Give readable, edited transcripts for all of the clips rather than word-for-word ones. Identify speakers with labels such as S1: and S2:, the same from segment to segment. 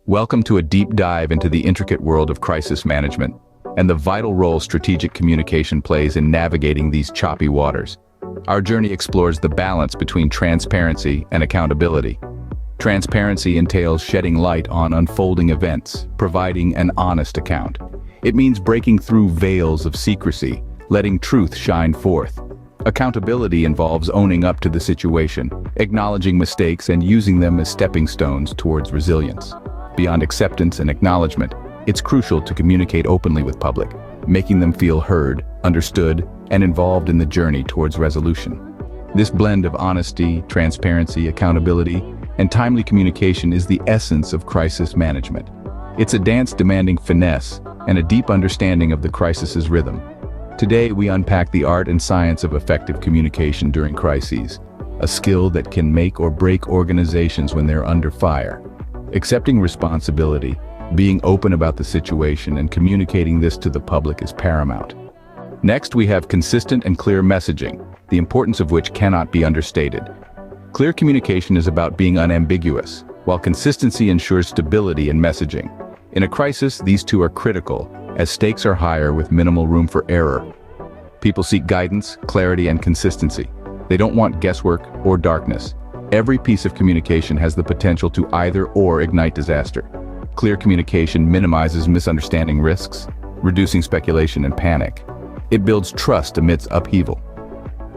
S1: Welcome to a deep dive into the intricate world of crisis management and the vital role strategic communication plays in navigating these choppy waters. Our journey explores the balance between transparency and accountability. Transparency entails shedding light on unfolding events, providing an honest account. It means breaking through veils of secrecy, letting truth shine forth. Accountability involves owning up to the situation, acknowledging mistakes and using them as stepping stones towards resilience. Beyond acceptance and acknowledgement, it's crucial to communicate openly with public, making them feel heard, understood, and involved in the journey towards resolution. This blend of honesty, transparency, accountability, and timely communication is the essence of crisis management. It's a dance demanding finesse and a deep understanding of the crisis's rhythm. Today, we unpack the art and science of effective communication during crises, a skill that can make or break organizations when they're under fire. Accepting responsibility, being open about the situation, and communicating this to the public is paramount. Next, we have consistent and clear messaging, the importance of which cannot be understated. Clear communication is about being unambiguous, while consistency ensures stability in messaging. In a crisis, these two are critical, as stakes are higher with minimal room for error. People seek guidance, clarity, and consistency. They don't want guesswork or darkness. Every piece of communication has the potential to either or ignite disaster. Clear communication minimizes misunderstanding risks, reducing speculation and panic. It builds trust amidst upheaval.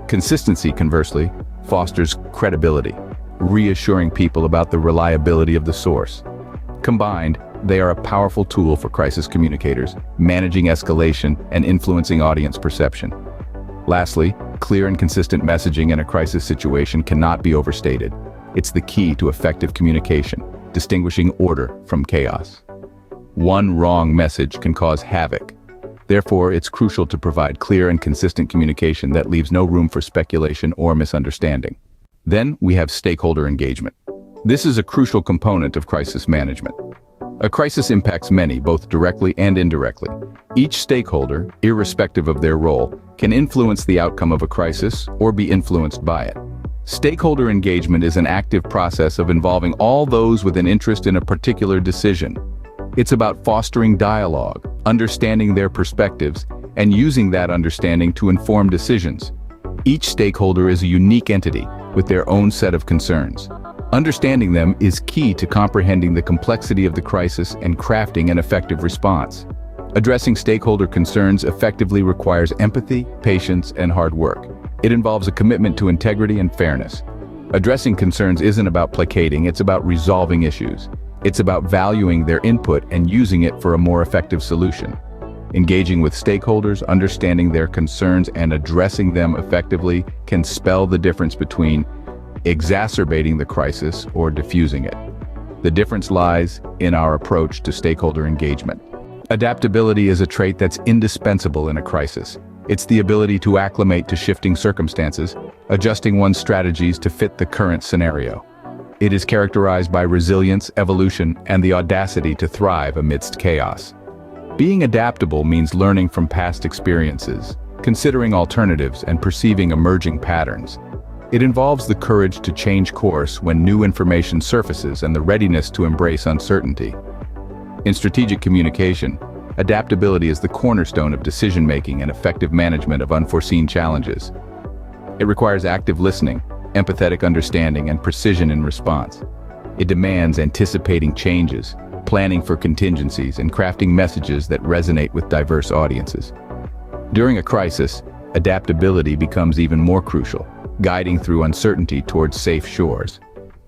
S1: Consistency, conversely, fosters credibility, reassuring people about the reliability of the source. Combined, they are a powerful tool for crisis communicators, managing escalation and influencing audience perception. Lastly, clear and consistent messaging in a crisis situation cannot be overstated. It's the key to effective communication, distinguishing order from chaos. One wrong message can cause havoc. Therefore, it's crucial to provide clear and consistent communication that leaves no room for speculation or misunderstanding. Then we have stakeholder engagement. This is a crucial component of crisis management. A crisis impacts many, both directly and indirectly. Each stakeholder, irrespective of their role, can influence the outcome of a crisis or be influenced by it. Stakeholder engagement is an active process of involving all those with an interest in a particular decision. It's about fostering dialogue, understanding their perspectives, and using that understanding to inform decisions. Each stakeholder is a unique entity with their own set of concerns. Understanding them is key to comprehending the complexity of the crisis and crafting an effective response. Addressing stakeholder concerns effectively requires empathy, patience, and hard work. It involves a commitment to integrity and fairness. Addressing concerns isn't about placating, it's about resolving issues. It's about valuing their input and using it for a more effective solution. Engaging with stakeholders, understanding their concerns, and addressing them effectively can spell the difference between exacerbating the crisis or diffusing it. The difference lies in our approach to stakeholder engagement. Adaptability is a trait that's indispensable in a crisis. It's the ability to acclimate to shifting circumstances, adjusting one's strategies to fit the current scenario. It is characterized by resilience, evolution, and the audacity to thrive amidst chaos. Being adaptable means learning from past experiences, considering alternatives, and perceiving emerging patterns. It involves the courage to change course when new information surfaces and the readiness to embrace uncertainty. In strategic communication, adaptability is the cornerstone of decision-making and effective management of unforeseen challenges. It requires active listening, empathetic understanding, and precision in response. It demands anticipating changes, planning for contingencies, and crafting messages that resonate with diverse audiences. During a crisis, adaptability becomes even more crucial, guiding through uncertainty towards safe shores.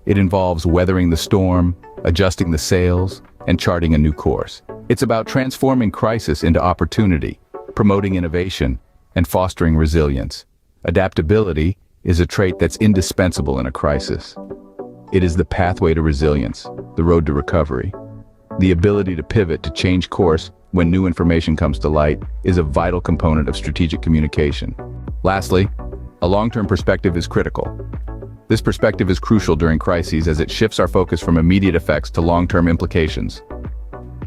S1: It involves weathering the storm, adjusting the sails, and charting a new course. It's about transforming crisis into opportunity, promoting innovation, and fostering resilience. Adaptability is a trait that's indispensable in a crisis. It is the pathway to resilience, the road to recovery. The ability to pivot, to change course when new information comes to light, is a vital component of strategic communication. Lastly, a long-term perspective is critical. This perspective is crucial during crises as it shifts our focus from immediate effects to long-term implications.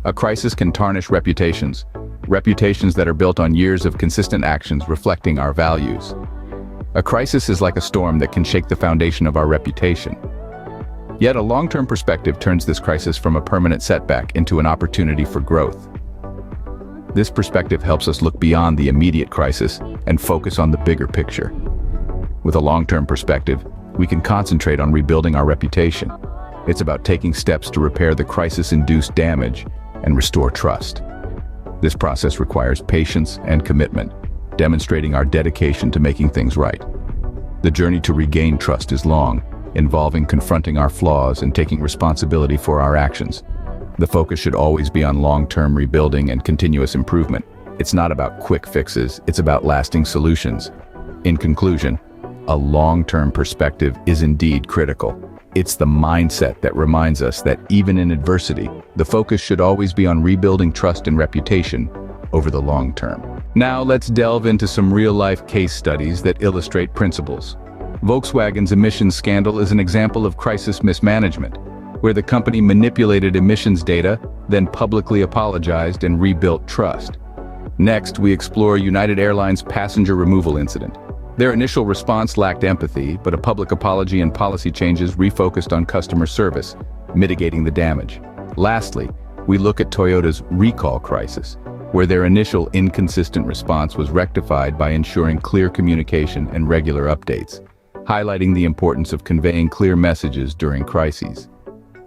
S1: A crisis can tarnish reputations that are built on years of consistent actions reflecting our values. A crisis is like a storm that can shake the foundation of our reputation. Yet a long-term perspective turns this crisis from a permanent setback into an opportunity for growth. This perspective helps us look beyond the immediate crisis and focus on the bigger picture. With a long-term perspective, we can concentrate on rebuilding our reputation. It's about taking steps to repair the crisis-induced damage and restore trust. This process requires patience and commitment, demonstrating our dedication to making things right. The journey to regain trust is long, involving confronting our flaws and taking responsibility for our actions. The focus should always be on long-term rebuilding and continuous improvement. It's not about quick fixes, it's about lasting solutions. In conclusion, a long-term perspective is indeed critical. It's the mindset that reminds us that even in adversity, the focus should always be on rebuilding trust and reputation over the long term. Now let's delve into some real-life case studies that illustrate principles. Volkswagen's emissions scandal is an example of crisis mismanagement, where the company manipulated emissions data, then publicly apologized and rebuilt trust. Next, we explore United Airlines passenger removal incident. Their initial response lacked empathy, but a public apology and policy changes refocused on customer service, mitigating the damage. Lastly, we look at Toyota's recall crisis, where their initial inconsistent response was rectified by ensuring clear communication and regular updates, highlighting the importance of conveying clear messages during crises.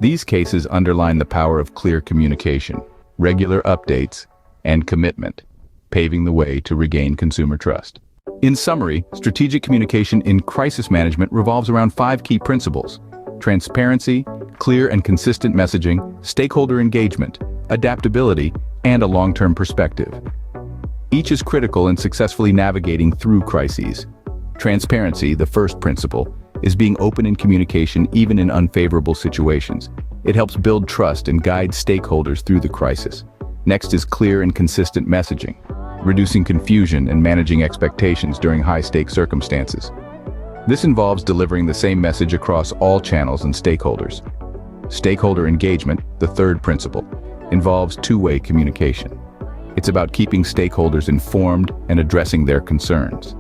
S1: These cases underline the power of clear communication, regular updates, and commitment, paving the way to regain consumer trust. In summary, strategic communication in crisis management revolves around 5 key principles: transparency, clear and consistent messaging, stakeholder engagement, adaptability, and a long-term perspective. Each is critical in successfully navigating through crises. Transparency, the first principle, is being open in communication even in unfavorable situations. It helps build trust and guide stakeholders through the crisis. Next is clear and consistent messaging, reducing confusion and managing expectations during high-stakes circumstances. This involves delivering the same message across all channels and stakeholders. Stakeholder engagement, the third principle, involves two-way communication. It's about keeping stakeholders informed and addressing their concerns.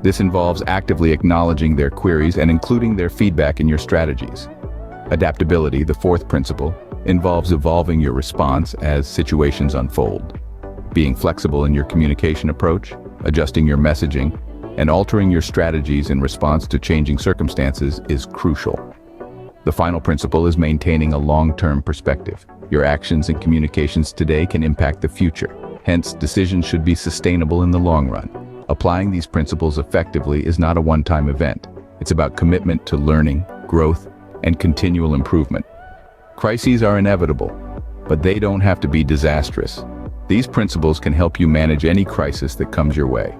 S1: This involves actively acknowledging their queries and including their feedback in your strategies. Adaptability, the fourth principle, involves evolving your response as situations unfold. Being flexible in your communication approach, adjusting your messaging, and altering your strategies in response to changing circumstances is crucial. The final principle is maintaining a long-term perspective. Your actions and communications today can impact the future. Hence, decisions should be sustainable in the long run. Applying these principles effectively is not a one-time event. It's about commitment to learning, growth, and continual improvement. Crises are inevitable, but they don't have to be disastrous. These principles can help you manage any crisis that comes your way.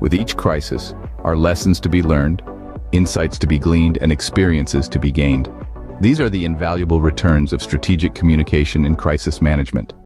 S1: With each crisis are lessons to be learned, insights to be gleaned, and experiences to be gained. These are the invaluable returns of strategic communication in crisis management.